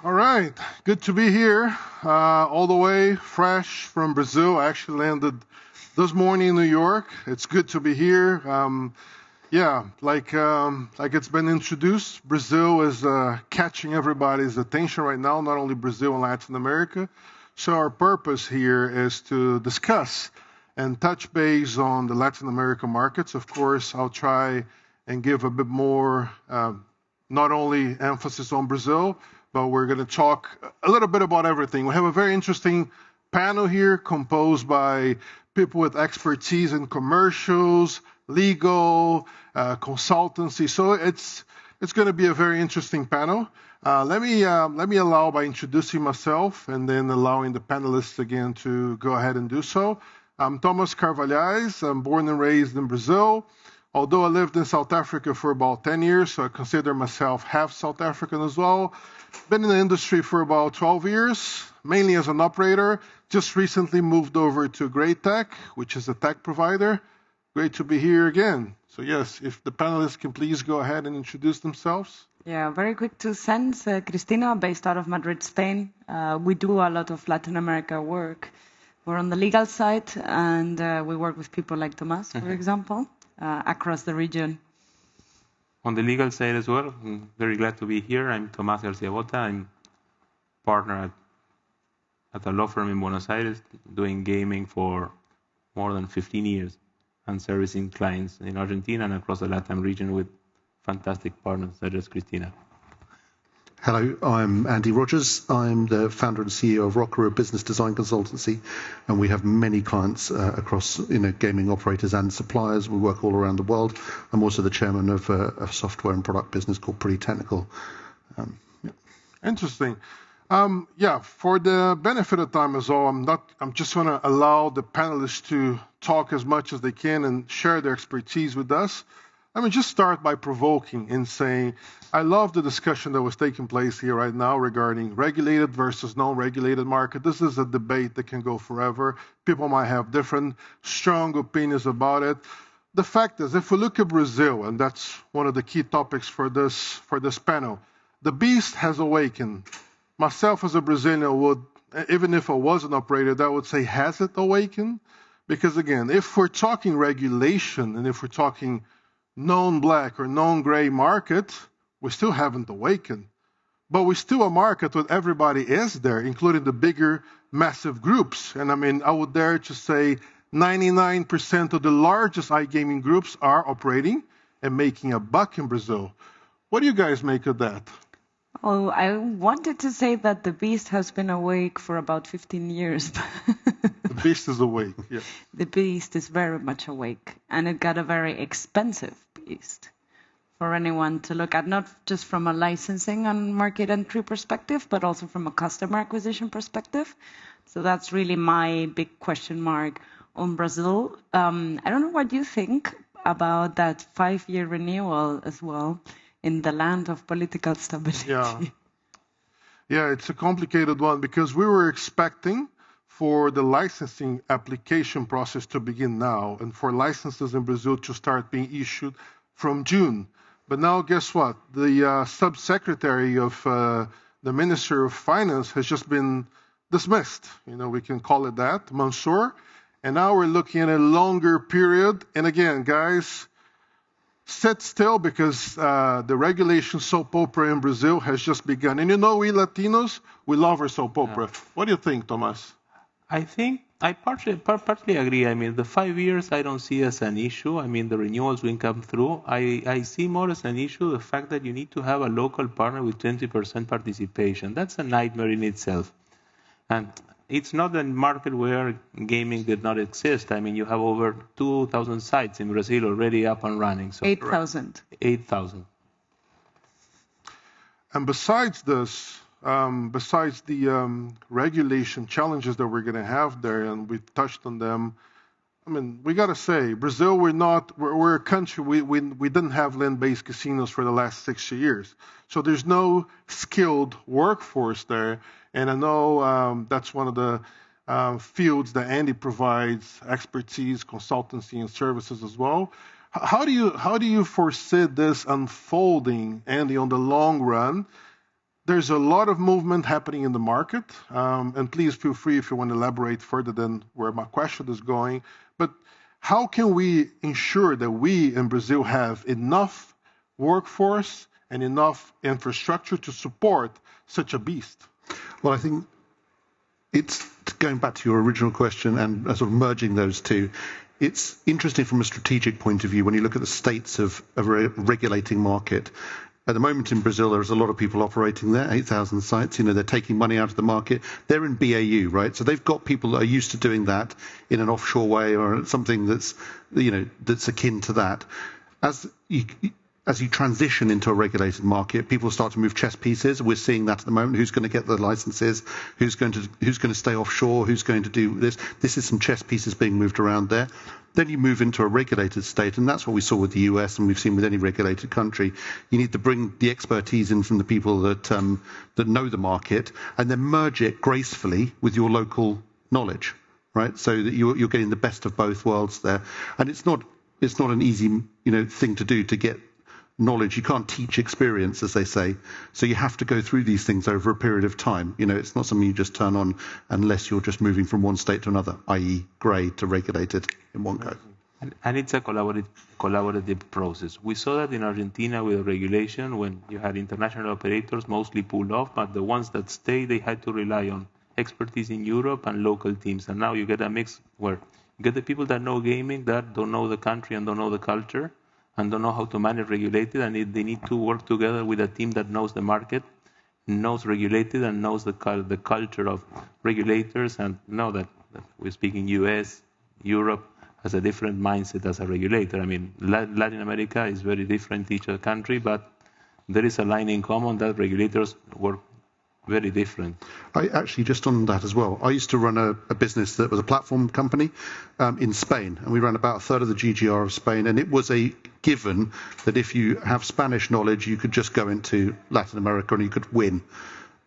All right, good to be here. All the way fresh from Brazil. I actually landed this morning in New York. It's good to be here. Like it's been introduced, Brazil is catching everybody's attention right now, not only Brazil and Latin America. So our purpose here is to discuss and touch base on the Latin American markets. Of course, I'll try and give a bit more, not only emphasis on Brazil, but we're going to talk a little bit about everything. We have a very interesting panel here composed by people with expertise in commercials, legal, consultancy. So it's going to be a very interesting panel. Let me allow by introducing myself and then allowing the panelists again to go ahead and do so. I'm Tomas Carvalhaes. I'm born and raised in Brazil. Although I lived in South Africa for about 10 years, so I consider myself half South African as well. Been in the industry for about 12 years, mainly as an operator. Just recently moved over to Great Tech, which is a tech provider. Great to be here again. So yes, if the panelists can please go ahead and introduce themselves. Yeah, very quick 2 cents. Cristina, based out of Madrid, Spain. We do a lot of Latin America work. We're on the legal side, and we work with people like Tomas, for example, across the region. On the legal side as well, I'm very glad to be here. I'm Tomas Garcia Botta. I'm partner at a law firm in Buenos Aires, doing gaming for more than 15 years and servicing clients in Argentina and across the Latam region with fantastic partners such as Cristina. Hello, I'm Andy Rogers. I'm the founder and CEO of Rokker, a business design consultancy, and we have many clients across gaming operators and suppliers. We work all around the world. I'm also the chairman of a software and product business called Pretty Technical. Interesting. For the benefit of time as well, I'm just going to allow the panelists to talk as much as they can and share their expertise with us. Let me just start by provoking and saying, I love the discussion that was taking place here right now regarding regulated versus non-regulated market. This is a debate that can go forever. People might have different strong opinions about it. The fact is, if we look at Brazil, and that's one of the key topics for this panel, the beast has awakened. Myself as a Brazilian would, even if I was an operator, I would say, has it awakened? Because again, if we're talking regulation and if we're talking non-black or non-gray market, we still haven't awakened. But we're still a market where everybody is there, including the bigger, massive groups. And I would dare to say 99% of the largest iGaming groups are operating and making a buck in Brazil. What do you guys make of that? Oh, I wanted to say that the beast has been awake for about 15 years. The beast is awake, yeah. The beast is very much awake, and it got a very expensive beast for anyone to look at, not just from a licensing and market entry perspective, but also from a customer acquisition perspective. So that's really my big question mark on Brazil. I don't know what you think about that 5-year renewal as well in the land of political stability. Yeah, it's a complicated one because we were expecting for the licensing application process to begin now and for licenses in Brazil to start being issued from June. But now guess what? The subsecretary of the Minister of Finance has just been dismissed. We can call it that, Mansour. And now we're looking at a longer period. And again, guys, sit still because the regulation soap opera in Brazil has just begun. And we Latinos, we love our soap opera. What do you think, Tomas? I think I partly agree. The 5 years I don't see as an issue. The renewals will come through. I see more as an issue the fact that you need to have a local partner with 20% participation. That's a nightmare in itself. And it's not a market where gaming did not exist. You have over 2,000 sites in Brazil already up and running. So 8,000. 8,000. And besides this, besides the regulation challenges that we're going to have there, and we've touched on them, we got to say, Brazil, we're a country, we didn't have land-based casinos for the last 60 years. So there's no skilled workforce there. And I know that's one of the fields that Andy provides, expertise, consultancy, and services as well. How do you foresee this unfolding, Andy, on the long run? There's a lot of movement happening in the market, and please feel free if you want to elaborate further than where my question is going. But how can we ensure that we in Brazil have enough workforce and enough infrastructure to support such a beast? Well, I think it's going back to your original question and sort of merging those two. It's interesting from a strategic point of view when you look at the states of a regulating market. At the moment in Brazil, there's a lot of people operating there, 8,000 sites. They're taking money out of the market. They're in BAU, right? So they've got people that are used to doing that in an offshore way or something that's, that's akin to that. As you transition into a regulated market, people start to move chess pieces. We're seeing that at the moment. Who's going to get the licenses? Who's going to stay offshore? Who's going to do this? This is some chess pieces being moved around there. Then you move into a regulated state, and that's what we saw with the US, and we've seen with any regulated country. You need to bring the expertise in from the people that know the market, and then merge it gracefully with your local knowledge, right? So that you're getting the best of both worlds there. And it's not an easy thing to do, to get knowledge. You can't teach experience, as they say. So you have to go through these things over a period of time. It's not something you just turn on unless you're just moving from one state to another, i.e. grey to regulated in one go. And it's a collaborative process. We saw that in Argentina with the regulation when you had international operators mostly pulled off, but the ones that stayed, they had to rely on expertise in Europe and local teams. And now you get a mix where you get the people that know gaming, that don't know the country and don't know the culture, and don't know how to manage regulated, and they need to work together with a team that knows the market, knows regulated, and knows the culture of regulators, and know that we're speaking US, Europe has a different mindset as a regulator. Latin America is very different each country, but there is a line in common that regulators work very different. I actually, just on that as well, I used to run a business that was a platform company in Spain, and we ran about a third of the GGR of Spain, and it was a given that if you have Spanish knowledge, you could just go into Latin America and you could win.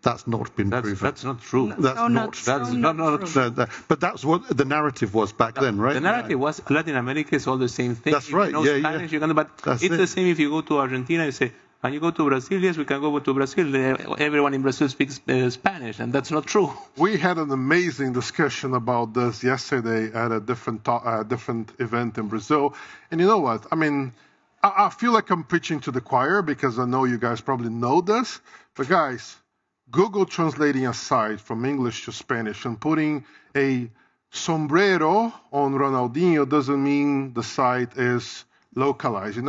That's not been proven. That's not true. That's not true. But that's what the narrative was back then, right? The narrative was Latin America is all the same thing. That's right. Spanish, but it's the same if you go to Argentina and say, and you go to Brazil, yes, we can go to Brazil. Everyone in Brazil speaks Spanish, and that's not true. We had an amazing discussion about this yesterday at a different event in Brazil. And you know what? I feel like I'm preaching to the choir because I know you guys probably know this. But guys, Google translating a site from English to Spanish and putting a sombrero on Ronaldinho doesn't mean the site is localized.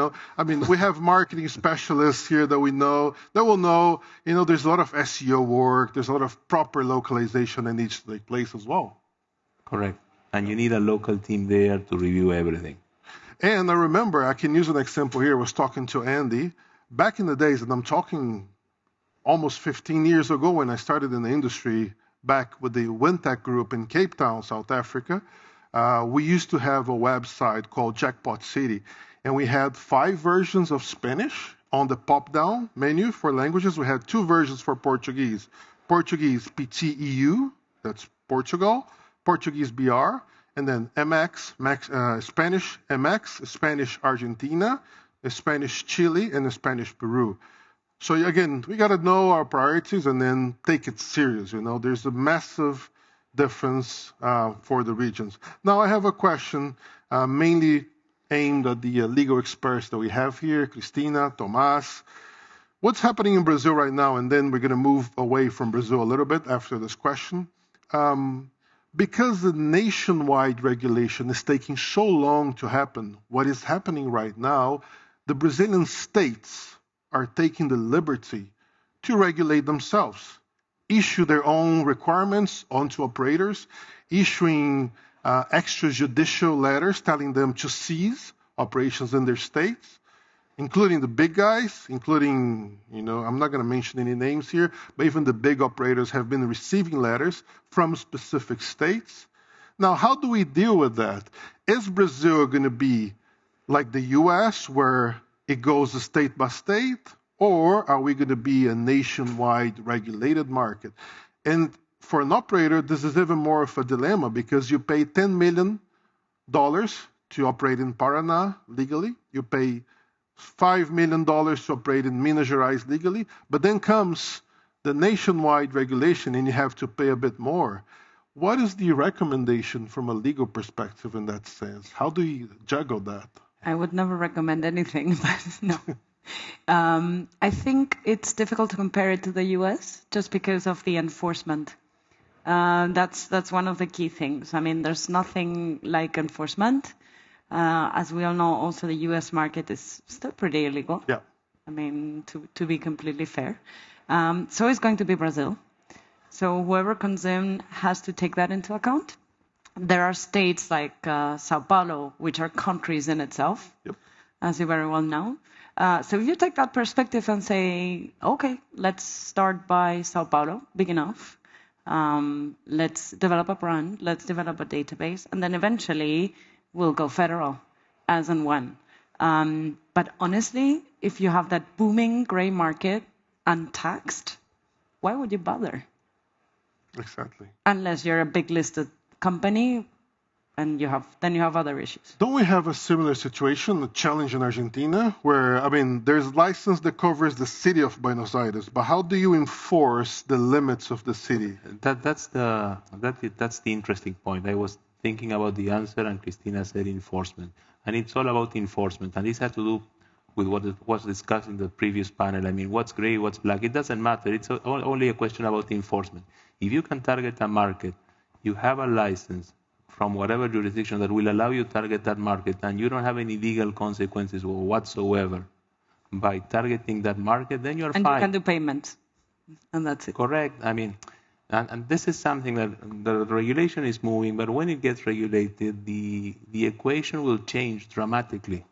We have marketing specialists here that will know, there's a lot of SEO work, there's a lot of proper localization that needs to take place as well. Correct. And you need a local team there to review everything. And I remember, I can use an example here. I was talking to Andy back in the days, and I'm talking almost 15 years ago when I started in the industry back with the Wintech group in Cape Town, South Africa. We used to have a website called Jackpot City. And we had 5 versions of Spanish on the pop-down menu for languages. We had 2 versions for Portuguese. Portuguese PTEU, that's Portugal, Portuguese BR, and then Spanish MX, Spanish Argentina, Spanish Chile, and Spanish Peru. So again, we got to know our priorities and then take it serious. There's a massive difference for the regions. Now I have a question mainly aimed at the legal experts that we have here, Cristina, Tomas. What's happening in Brazil right now? And then we're going to move away from Brazil a little bit after this question. Because the nationwide regulation is taking so long to happen, what is happening right now, the Brazilian states are taking the liberty to regulate themselves, issue their own requirements onto operators, issuing extrajudicial letters telling them to cease operations in their states, including the big guys, including, I'm not going to mention any names here, but even the big operators have been receiving letters from specific states. Now, how do we deal with that? Is Brazil going to be like the US, where it goes state by state, or are we going to be a nationwide regulated market? And for an operator, this is even more of a dilemma because you pay $10 million to operate in Paraná legally. You pay $5 million to operate in Minas Gerais legally. But then comes the nationwide regulation and you have to pay a bit more. What is the recommendation from a legal perspective in that sense? How do you juggle that? I would never recommend anything, but no. I think it's difficult to compare it to the US just because of the enforcement. That's one of the key things. I mean, there's nothing like enforcement. As we all know, also the US market is still pretty illegal. Yeah. I mean, to be completely fair. So it's going to be Brazil. So whoever comes in has to take that into account. There are states like Sao Paulo, which are countries in itself, Yep. as you very well know. So if you take that perspective and say, okay, let's start by Sao Paulo, big enough. Let's develop a brand, let's develop a database, and then eventually we'll go federal, as and when. But honestly, if you have that booming gray market untaxed, why would you bother? Exactly. Unless you're a big listed company and you have other issues. Don't we have a similar situation, a challenge in Argentina, where, I mean, there's license that covers the city of Buenos Aires, but how do you enforce the limits of the city? That's the interesting point. I was thinking about the answer, and Cristina said enforcement. And it's all about enforcement. And this has to do with what was discussed in the previous panel. I mean, what's gray, what's black, it doesn't matter. It's only a question about enforcement. If you can target a market, you have a license from whatever jurisdiction that will allow you to target that market, and you don't have any legal consequences whatsoever by targeting that market, then you're fine. And you can do payments, and that's it. Correct. I mean, and this is something that the regulation is moving, but when it gets regulated, the equation will change dramatically,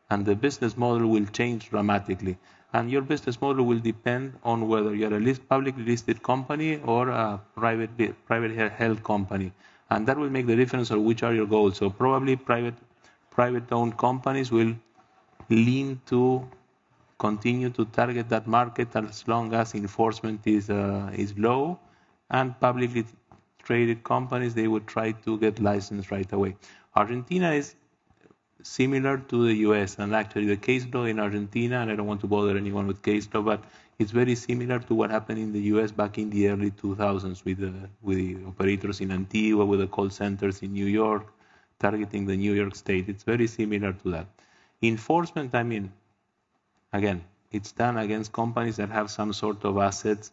and the business model will change dramatically. And your business model will depend on whether you're a publicly listed company or a private held company. And that will make the difference of which are your goals. So probably private-owned companies will lean to continue to target that market as long as enforcement is low. And publicly traded companies, they would try to get licensed right away. Argentina is similar to the US, and actually the case law in Argentina, and I don't want to bother anyone with case law, but it's very similar to what happened in the US back in the early 2000s with the operators in Antigua, with the call centers in New York, targeting the New York state. It's very similar to that. Enforcement, I mean, again, it's done against companies that have some sort of assets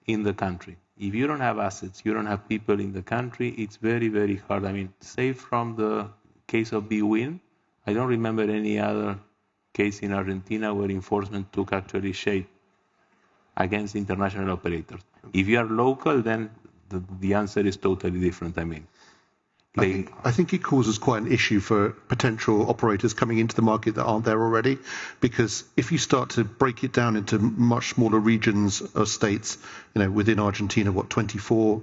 in the country. If you don't have assets, you don't have people in the country, it's very, very hard. I mean, save from the case of BWIN, I don't remember any other case in Argentina where enforcement took actually shape against international operators. If you are local, then the answer is totally different. I mean, I think it causes quite an issue for potential operators coming into the market that aren't there already, because if you start to break it down into much smaller regions or states, within Argentina, 24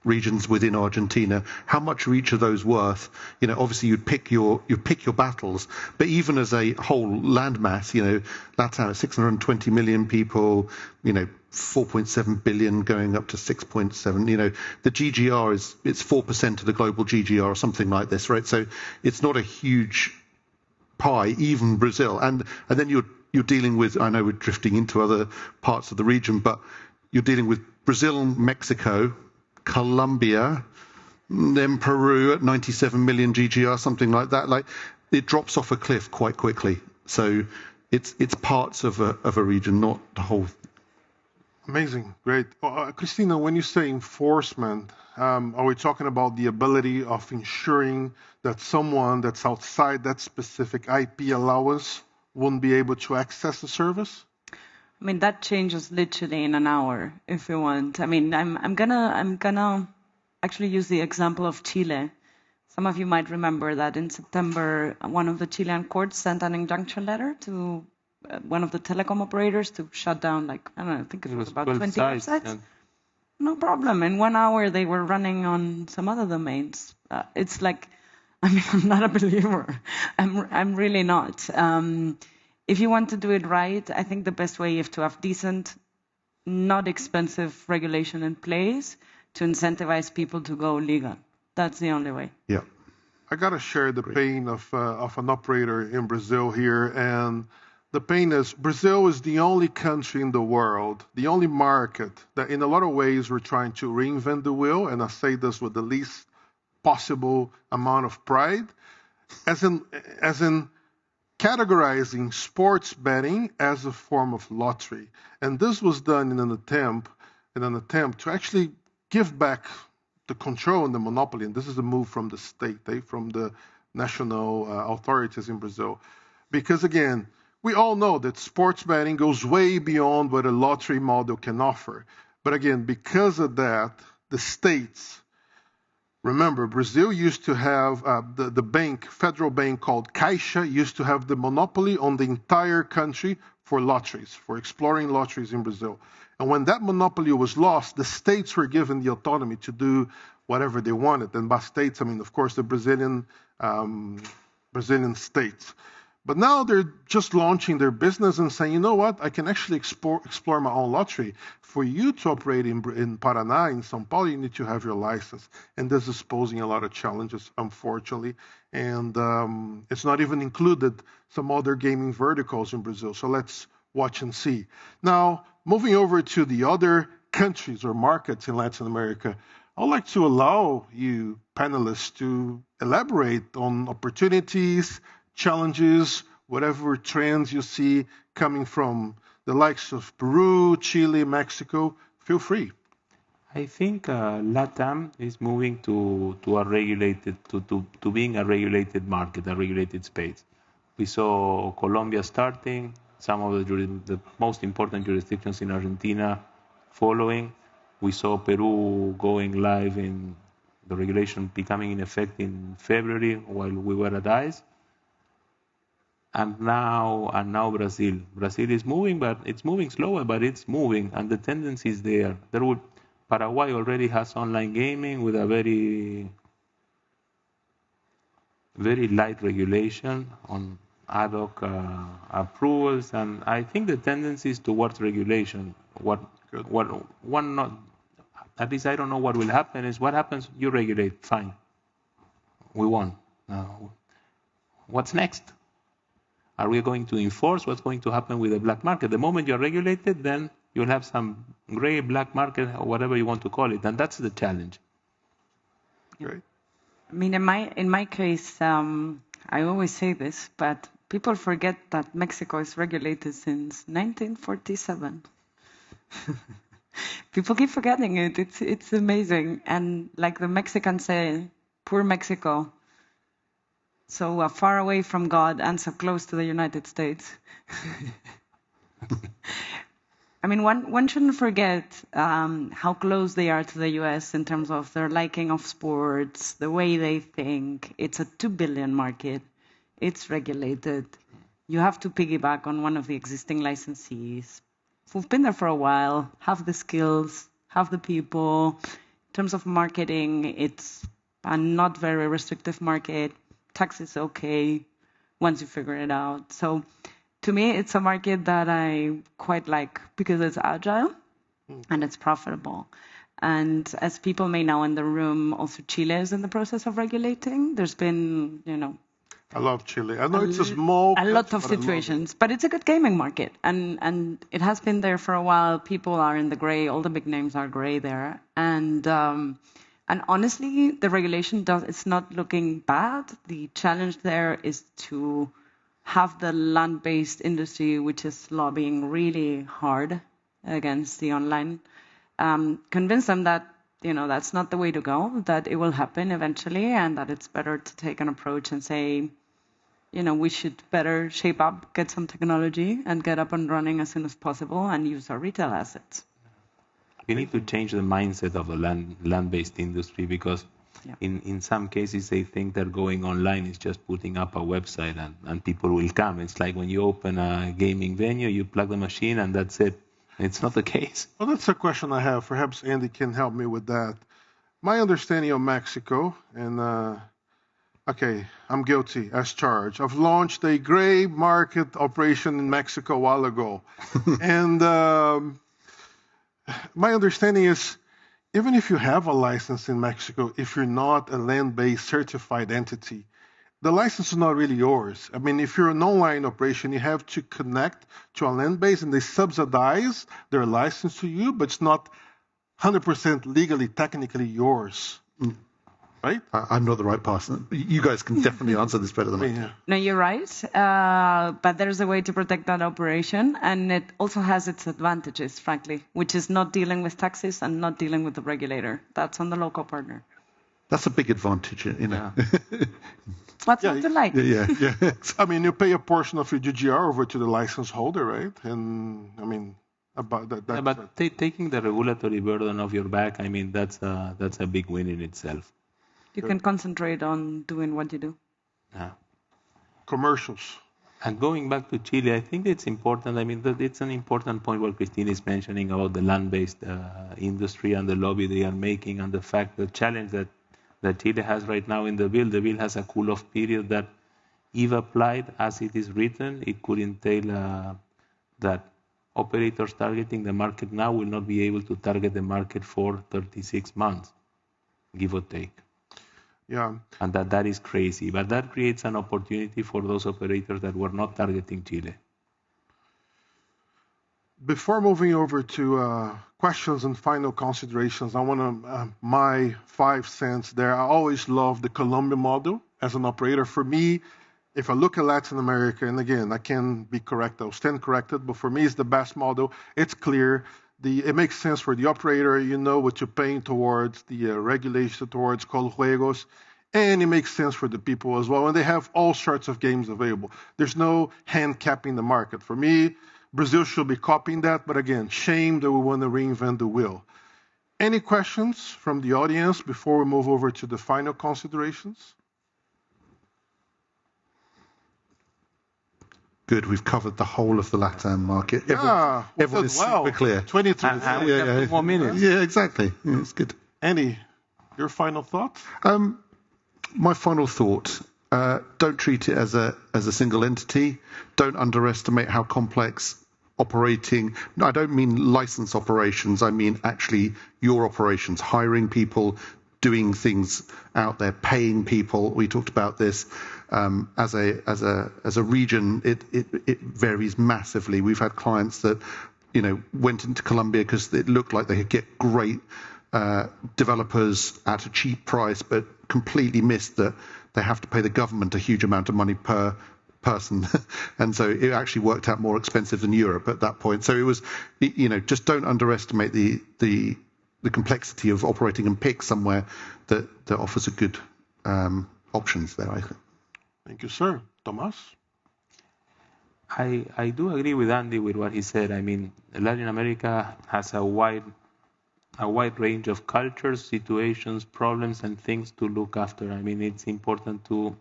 regions within Argentina, how much are each of those worth? Obviously you pick your battles, but even as a whole landmass, Latam is 620 million people, 4.7 billion going up to 6.7. The GGR it's 4% of the global GGR or something like this, right? So it's not a huge pie, even Brazil, and then you're dealing with, I know we're drifting into other parts of the region, but you're dealing with Brazil, Mexico, Colombia, then Peru at 97 million GGR, something like that. Like, it drops off a cliff quite quickly. So it's parts of a region, not the whole. Amazing, great. Cristina, when you say enforcement, are we talking about the ability of ensuring that someone that's outside that specific IP allowance won't be able to access the service? I mean, that changes literally in an hour, if you want. I mean, I'm gonna actually use the example of Chile. Some of you might remember that in September, one of the Chilean courts sent an injunction letter to one of the telecom operators to shut down, I think it was about 20 websites. Yeah. No problem. In 1 hour, they were running on some other domains. It's like, I'm not a believer. I'm really not. If you want to do it right, I think the best way is to have decent, not expensive regulation in place to incentivize people to go legal. That's the only way. Yeah. I got to share the pain of an operator in Brazil here. And the pain is Brazil is the only country in the world, the only market that in a lot of ways we're trying to reinvent the wheel, and I say this with the least possible amount of pride, as in categorizing sports betting as a form of lottery. And this was done in an attempt to actually give back the control and the monopoly. And this is a move from the state, from the national authorities in Brazil. Because again, we all know that sports betting goes way beyond what a lottery model can offer. But again, because of that, the states, remember, Brazil used to have the bank, federal bank called Caixa, used to have the monopoly on the entire country for lotteries, for exploring lotteries in Brazil. And when that monopoly was lost, the states were given the autonomy to do whatever they wanted. And by states, I mean, of course, the Brazilian states. But now they're just launching their business and saying, you know what, I can actually explore my own lottery. For you to operate in Paraná, in São Paulo, you need to have your license. And this is posing a lot of challenges, unfortunately. And it's not even included some other gaming verticals in Brazil. So let's watch and see. Now, moving over to the other countries or markets in Latin America, I'd like to allow you panelists to elaborate on opportunities, challenges, whatever trends you see coming from the likes of Peru, Chile, Mexico. Feel free. I think Latam is moving to being a regulated market, a regulated space. We saw Colombia starting, some of the most important jurisdictions in Argentina following. We saw Peru going live in the regulation becoming in effect in February while we were at ICE. And now Brazil. Brazil is moving, but it's moving slower, but it's moving, and the tendency is there. Paraguay already has online gaming with a very, very light regulation on ad hoc approvals, and I think the tendency is towards regulation. At least I don't know what will happen. Is what happens? You regulate, fine. We won. What's next? Are we going to enforce? What's going to happen with the black market? The moment you're regulated, then you'll have some gray black market or whatever you want to call it, and that's the challenge. Great. I mean, in my case, I always say this, but people forget that Mexico is regulated since 1947. People keep forgetting it. It's amazing, and like the Mexicans say, "Poor Mexico." So far away from God and so close to the United States. I mean, one shouldn't forget how close they are to the US in terms of their liking of sports, the way they think. It's a 2 billion market. It's regulated. You have to piggyback on one of the existing licensees who've been there for a while, have the skills, have the people. In terms of marketing, it's a not very restrictive market. Tax is okay once you figure it out. So to me, it's a market that I quite like because it's agile and it's profitable. And as people may know in the room, also Chile is in the process of regulating. There's been, I love Chile. I know it's a small a lot of situations, but it's a good gaming market. And it has been there for a while. People are in the gray. All the big names are gray there. And honestly, the regulation it's not looking bad. The challenge there is to have the land-based industry, which is lobbying really hard against the online, convince them that, that's not the way to go, that it will happen eventually, and that it's better to take an approach and say, we should better shape up, get some technology, and get up and running as soon as possible and use our retail assets. We need to change the mindset of the land-based industry because in some cases they think that going online is just putting up a website and people will come. It's like when you open a gaming venue, you plug the machine and that's it. It's not the case. Well, that's a question I have. Perhaps Andy can help me with that. My understanding of Mexico, and okay, I'm guilty as charged. I've launched a gray market operation in Mexico a while ago. And my understanding is, even if you have a license in Mexico, if you're not a land-based certified entity, the license is not really yours. I mean, if you're an online operation, you have to connect to a land base, and they subsidize their license to you, but it's not 100% legally, technically yours. Right? I'm not the right person. You guys can definitely answer this better than I can. No, you're right. But there's a way to protect that operation, and it also has its advantages, frankly, which is not dealing with taxes and not dealing with the regulator. That's on the local partner. That's a big advantage, you know. Yeah. What's not to like? Yeah. I mean, you pay a portion of your GGR over to the license holder, right? And I mean, about that. Yeah, but taking the regulatory burden off your back, I mean, that's a big win in itself. You can concentrate on doing what you do. Yeah. Commercials. And going back to Chile, I think it's important. I mean, it's an important point what Cristina is mentioning about the land-based industry and the lobby they are making, and the fact, the challenge that Chile has right now in the bill. The bill has a cool-off period that, if applied as it is written, it could entail that operators targeting the market now will not be able to target the market for 36 months, give or take. Yeah. And that is crazy. But that creates an opportunity for those operators that were not targeting Chile. Before moving over to questions and final considerations, I want to, my 5 cents there. I always love the Colombia model as an operator. For me, if I look at Latin America, and again, I can be correct, I'll stand corrected, but for me, it's the best model. It's clear. It makes sense for the operator. You know what you're paying towards, the regulation towards Juegos, and it makes sense for the people as well. And they have all sorts of games available. There's no hand capping the market. For me, Brazil should be copying that, but again, shame that we want to reinvent the wheel. Any questions from the audience before we move over to the final considerations? Good, we've covered the whole of the Latam market. Yeah, everyone is super clear. 23. And 2 more minutes. Yeah, exactly. Yeah, it's good. Andy, your final thought? My final thought, don't treat it as a single entity. Don't underestimate how complex operating, I don't mean license operations, I mean actually your operations, hiring people, doing things out there, paying people. We talked about this. As a region, it varies massively. We've had clients that, went into Colombia because it looked like they could get great developers at a cheap price, but completely missed that they have to pay the government a huge amount of money per person. And so it actually worked out more expensive than Europe at that point. So it was, just don't underestimate the complexity of operating and pick somewhere that offers a good options there, I think. Thank you, sir. Tomas? I do agree with Andy with what he said. I mean, Latin America has a wide range of cultures, situations, problems, and things to look after. I mean, it's important to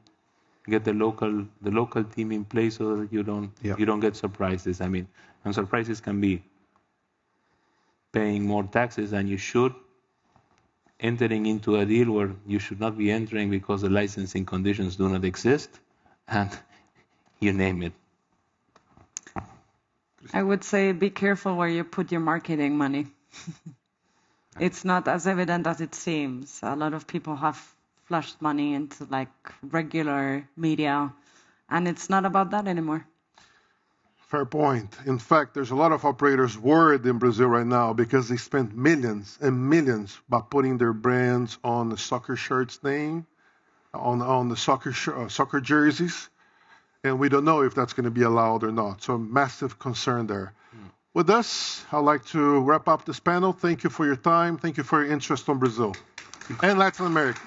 get the local team in place so that you don't get surprises. I mean, and surprises can be paying more taxes than you should, entering into a deal where you should not be entering because the licensing conditions do not exist, and you name it. I would say be careful where you put your marketing money. It's not as evident as it seems. A lot of people have flushed money into regular media, and it's not about that anymore. Fair point. In fact, there's a lot of operators worried in Brazil right now because they spent millions and millions by putting their brands on the soccer shirts name, on the soccer jerseys, and we don't know if that's going to be allowed or not. So massive concern there. With this, I'd like to wrap up this panel. Thank you for your time. Thank you for your interest on Brazil and Latin America.